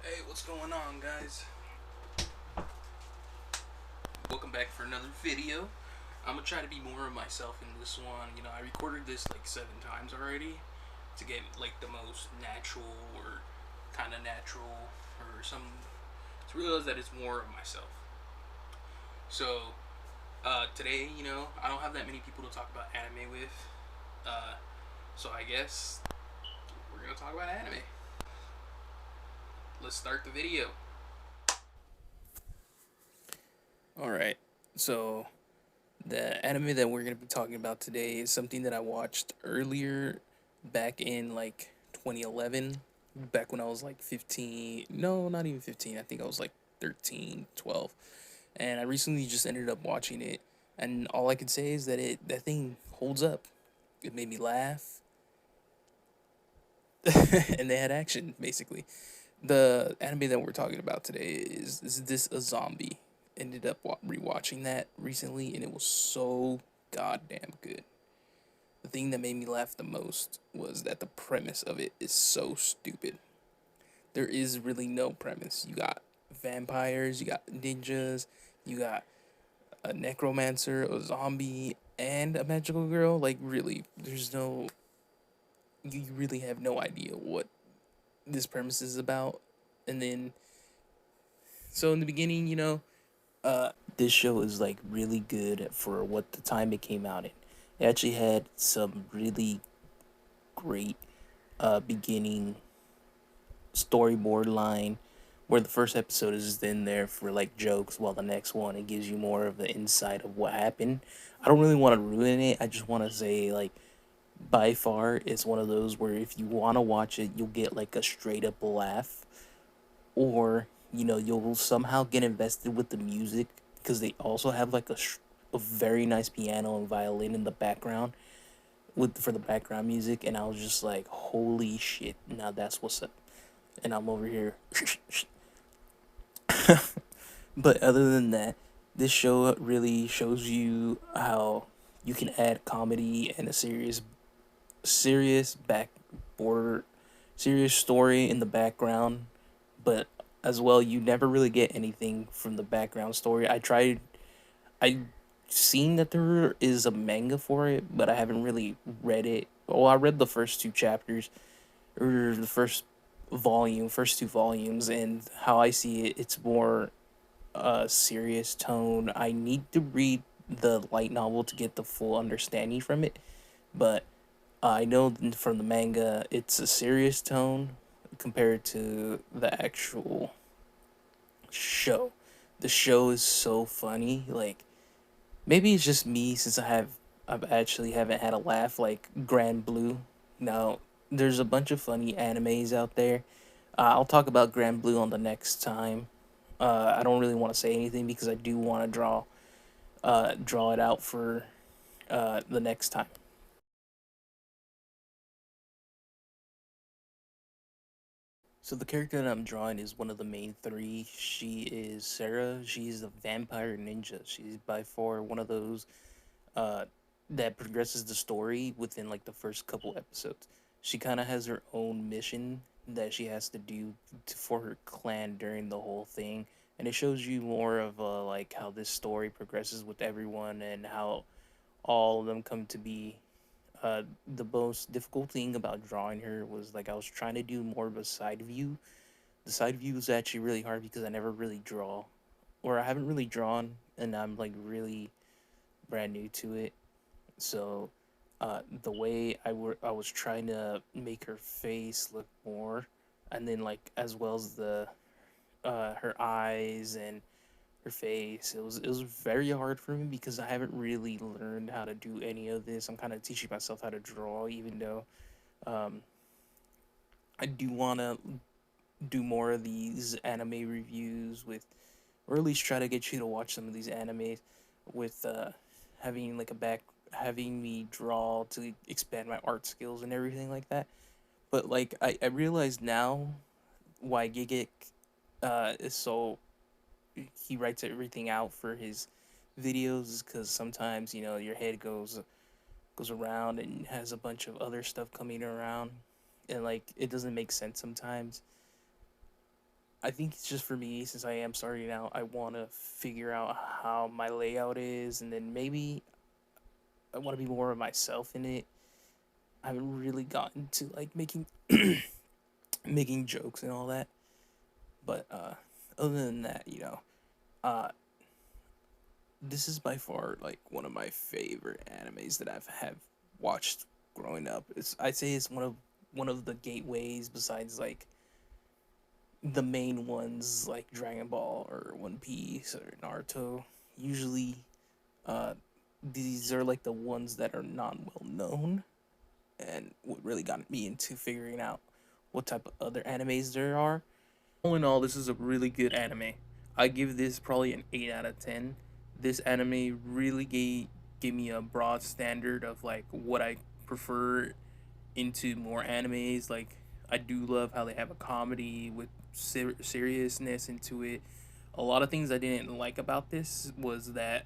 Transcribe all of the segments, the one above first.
Hey, what's going on, guys? Welcome back for another video. I'm gonna try to be more of myself in this one. I recorded this like 7 times already to get like the most natural or kind of natural or some to realize that it's more of myself. So, today, I don't have that many people to talk about anime with. Uh, so I guess we're gonna talk about anime. Let's start the video. All right. So the anime that we're going to be talking about today is something that I watched earlier back in like 2011, back when I was like 15. No, not even 15. I think I was like 13, 12. And I recently just ended up watching it. And all I can say is that that thing holds up. It made me laugh. And they had action, basically. The anime that we're talking about today is This a Zombie. Ended up rewatching that recently, and it was so goddamn good. The thing that made me laugh the most was that the premise of it is so stupid. There is really no premise. You got vampires, you got ninjas, you got a necromancer, a zombie, and a magical girl. Like, really, there's no. You really have no idea what this premise is about. And then, so in the beginning, this show is like really good for what the time it came out in. It actually had some really great beginning storyboard line where the first episode is in there for like jokes while the next one it gives you more of the insight of what happened. I don't really want to ruin it. I just want to say like by far it's one of those where if you want to watch it you'll get like a straight up laugh, or you'll somehow get invested with the music because they also have like a very nice piano and violin in the background with for the background music, and I was just like, holy shit, now that's what's up. And I'm over here. But other than that, this show really shows you how you can add comedy and a serious back border serious story in the background, but as well you never really get anything from the background story. I seen that there is a manga for it, but I haven't really read it. Well, I read the first two chapters or the first two volumes, and how I see it, it's more serious tone. I need to read the light novel to get the full understanding from it, but I know from the manga it's a serious tone compared to the actual show. The show is so funny. Like, maybe it's just me since I've actually haven't had a laugh like Grand Blue. Now, there's a bunch of funny animes out there. I'll talk about Grand Blue on the next time. I don't really want to say anything because I do want to draw it out for the next time. So the character that I'm drawing is one of the main three. She is Sarah. She's a vampire ninja. She's by far one of those uh, that progresses the story within like the first couple episodes. She kind of has her own mission that she has to do for her clan during the whole thing, and it shows you more of like how this story progresses with everyone and how all of them come to be. The most difficult thing about drawing her was like I was trying to do more of a side view. The side view is actually really hard because I never really draw, or I haven't really drawn, and I'm like really brand new to it. So, the way I was trying to make her face look more, and then like as well as the her eyes and her face, it was very hard for me because I haven't really learned how to do any of this. I'm kind of teaching myself how to draw, even though um, I do want to do more of these anime reviews with, or at least try to get you to watch some of these animes with having like a back, having me draw to expand my art skills and everything like that. But like I realize now why Gigik is so, he writes everything out for his videos, because sometimes your head goes around and has a bunch of other stuff coming around, and like it doesn't make sense sometimes. I think it's just for me, since I am starting out, I want to figure out how my layout is, and then maybe I want to be more of myself in it. I haven't really gotten to like making jokes and all that, but other than that, uh, this is by far like one of my favorite animes that I've have watched growing up. I'd say it's one of the gateways besides like the main ones like Dragon Ball or One Piece or Naruto. Usually, uh, these are like the ones that are not well known, and what really got me into figuring out what type of other animes there are. All in all, this is a really good anime. I give this probably an 8 out of 10. This anime really gave me a broad standard of like what I prefer into more animes. Like, I do love how they have a comedy with seriousness into it. A lot of things I didn't like about this was that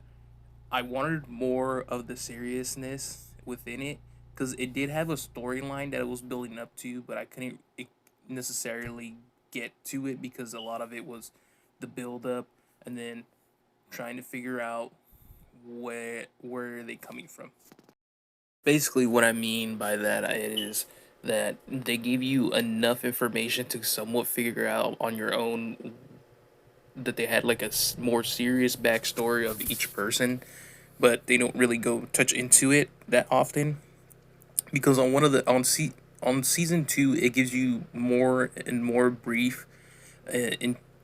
I wanted more of the seriousness within it, because it did have a storyline that it was building up to, but I couldn't necessarily get to it because a lot of it was the build up and then trying to figure out where are they coming from. Basically, what I mean by that is that they give you enough information to somewhat figure out on your own that they had like a more serious backstory of each person, but they don't really go touch into it that often, because on one of the on season 2 it gives you more and more brief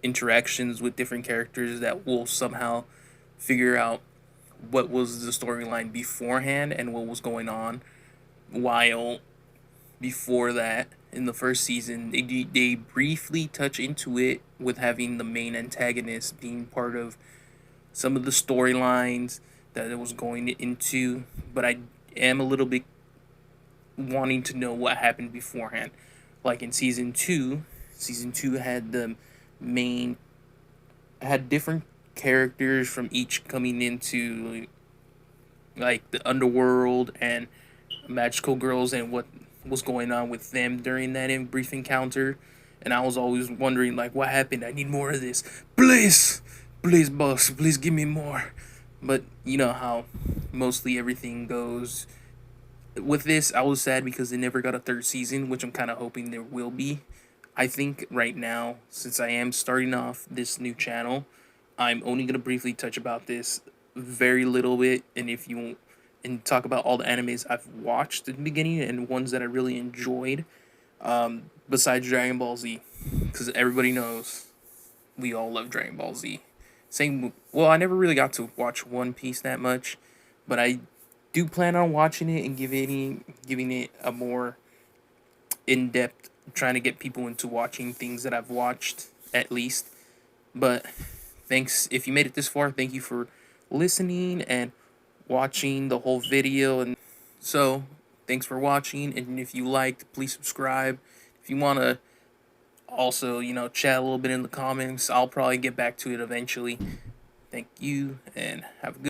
interactions with different characters that will somehow figure out what was the storyline beforehand and what was going on, while before that in the first season they briefly touch into it with having the main antagonist being part of some of the storylines that it was going into, but I am a little bit wanting to know what happened beforehand. Like in season 2 had the main had different characters from each coming into like the underworld and magical girls and what was going on with them during that brief encounter. And I was always wondering like what happened. I need more of this. Please boss, please give me more. But you know how mostly everything goes. With this, I was sad because they never got a third season, which I'm kind of hoping there will be. I think right now, since I am starting off this new channel, I'm only gonna briefly touch about this very little bit, and if you and talk about all the animes I've watched in the beginning and ones that I really enjoyed, besides Dragon Ball Z, because everybody knows we all love Dragon Ball Z. Same, well, I never really got to watch One Piece that much, but I do plan on watching it and giving it a more in depth, trying to get people into watching things that I've watched at least. But thanks if you made it this far. Thank you for listening and watching the whole video. And so, thanks for watching. And if you liked, please subscribe. If you want to also, chat a little bit in the comments, I'll probably get back to it eventually. Thank you and have a good